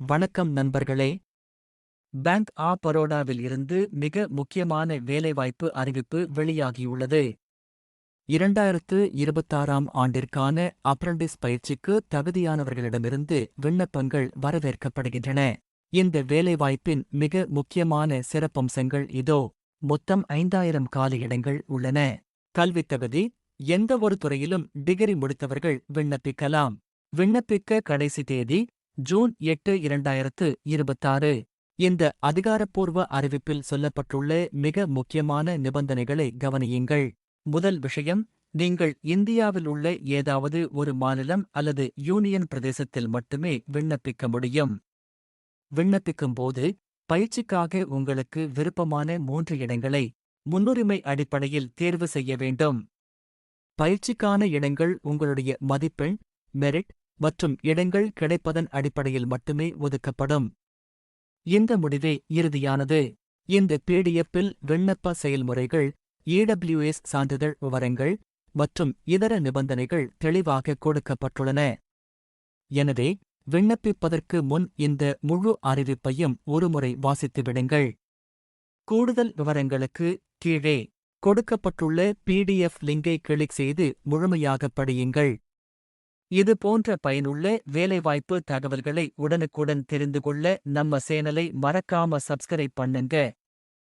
வணக்கம் நண்பர்களே. Bank app பரோடாவில் இருந்து மிக முக்கியமான வேலைவாய்ப்பு அறிவிப்பு வெளியாகியுள்ளது. 2026ஆம் ஆண்டிற்கான அப்ரண்டிஸ் பயிற்சிக்கு தகுதியானவர்களிடமிருந்து விண்ணப்பங்கள் வரவேற்கப்படுகின்றன. இந்த வேலைவாய்ப்பின் மிக முக்கியமான சிறப்பம்சங்கள் இதோ. மொத்தம் 5000 காலியிடங்கள் உள்ளன. கல்வித் தகுதி: எந்த ஒரு துறையிலும் டிகிரி முடித்தவர்கள் விண்ணப்பிக்கலாம். விண்ணப்பிக்க கடைசி தேதி ஜூன் 8, 2026. இந்த அதிகாரப்பூர்வ அறிவிப்பில் சொல்லப்பட்டுள்ள மிக முக்கியமான நிபந்தனைகளை கவனியுங்கள். முதல் விஷயம்: நீங்கள் இந்தியாவில் உள்ள ஏதாவது ஒரு மாநிலம் அல்லது யூனியன் பிரதேசத்தில் மட்டுமே விண்ணப்பிக்க முடியும். விண்ணப்பிக்கும்போது, பயிற்சிக்காக உங்களுக்கு விருப்பமான 3 இடங்களை முன்னுரிமை அடிப்படையில் தேர்வு செய்ய வேண்டும். பயிற்சிக்கான இடங்கள் உங்களுடைய மதிப்பெண், மெரிட் மற்றும் இடங்கள் கிடைப்பதன் அடிப்படையில் மட்டுமே ஒதுக்கப்படும். இந்த முடிவே இறுதியானது. இந்த பிடிஎஃப்பில் விண்ணப்ப செயல்முறைகள், இடபிள்யூஎஸ் சான்றிதழ் விவரங்கள் மற்றும் இதர நிபந்தனைகள் தெளிவாக கொடுக்கப்பட்டுள்ளன. எனவே, விண்ணப்பிப்பதற்கு முன் இந்த முழு அறிவிப்பையும் ஒருமுறை வாசித்துவிடுங்கள். கூடுதல் விவரங்களுக்கு கீழே கொடுக்கப்பட்டுள்ள பிடிஎஃப் லிங்கை கிளிக் செய்து முழுமையாக படியுங்கள். இது போன்ற பயனுள்ள வேலைவாய்ப்பு தகவல்களை உடனுக்குடன் தெரிந்து கொள்ள நம்ம சேனலை மறக்காம சப்ஸ்கிரைப் பண்ணுங்க.